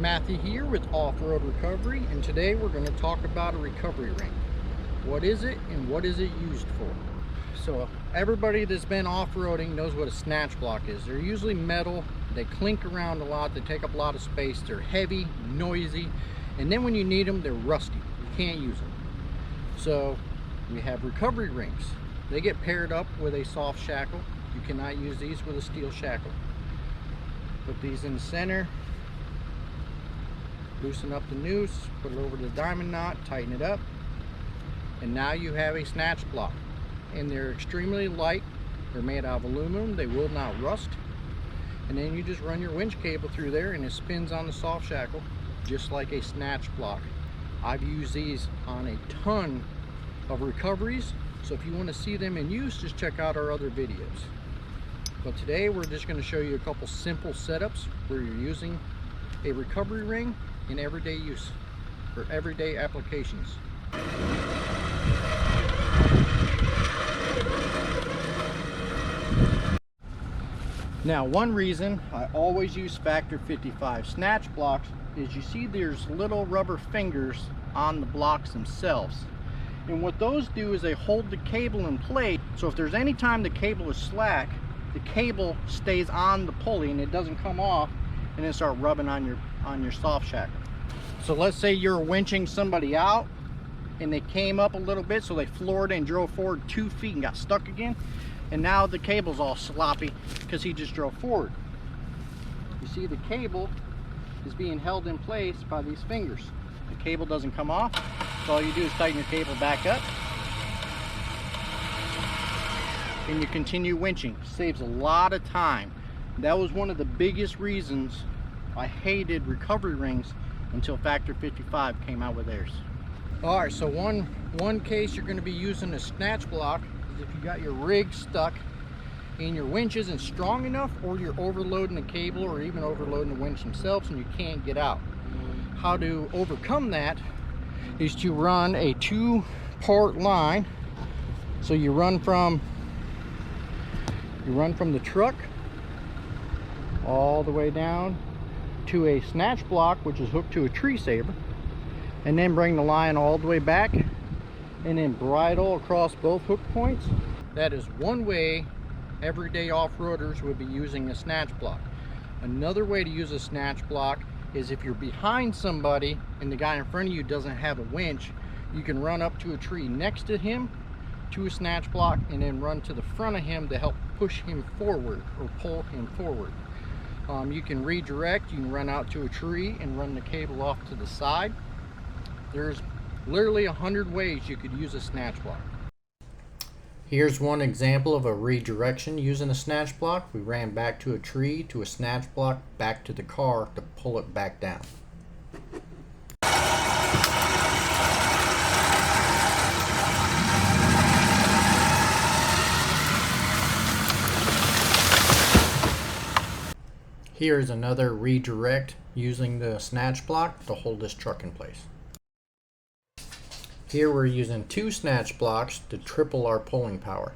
Matthew here with Off-Road Recovery, and today we're going to talk about a recovery ring. What is it and what is it used for? So everybody that's been off-roading knows what a snatch block is. They're usually metal, they clink around a lot, they take up a lot of space, they're heavy, noisy, and then when you need them, they're rusty. You can't use them. So we have recovery rings. They get paired up with a soft shackle. You cannot use these with a steel shackle. Put these in the center, loosen up the noose, put it over the diamond knot, tighten it up, and now you have a snatch block. And they're extremely light. They're made out of aluminum. They will not rust. And then you just run your winch cable through there and it spins on the soft shackle just like a snatch block. I've used these on a ton of recoveries, so if you want to see them in use, just check out our other videos. But today we're just going to show you a couple simple setups where you're using a recovery ring in everyday use for everyday applications. Now, one reason I always use Factor 55 snatch blocks is you see there's little rubber fingers on the blocks themselves, and what those do is they hold the cable in place. So if there's any time the cable is slack, the cable stays on the pulley and it doesn't come off and then start rubbing on your soft shackle. So let's say you're winching somebody out and they came up a little bit, so they floored and drove forward 2 feet and got stuck again, and now the cable's all sloppy because he just drove forward. You see the cable is being held in place by these fingers. The cable doesn't come off, so all you do is tighten your cable back up and you continue winching. Saves a lot of time. That was one of the biggest reasons I hated recovery rings until Factor 55 came out with theirs. Alright, so one case you're going to be using a snatch block is if you got your rig stuck and your winch isn't strong enough, or you're overloading the cable or even overloading the winch themselves and you can't get out. How to overcome that is to run a 2-part line. So you run from the truck all the way down to a snatch block, which is hooked to a tree saver, and then bring the line all the way back and then bridle across both hook points. That is one way everyday off-roaders would be using a snatch block. Another way to use a snatch block is if you're behind somebody and the guy in front of you doesn't have a winch, you can run up to a tree next to him to a snatch block and then run to the front of him to help push him forward or pull him forward. You can redirect, you can run out to a tree and run the cable off to the side. There's literally 100 ways you could use a snatch block. Here's one example of a redirection using a snatch block. We ran back to a tree, to a snatch block, back to the car to pull it back down. Here's another redirect using the snatch block to hold this truck in place. Here we're using 2 snatch blocks to triple our pulling power.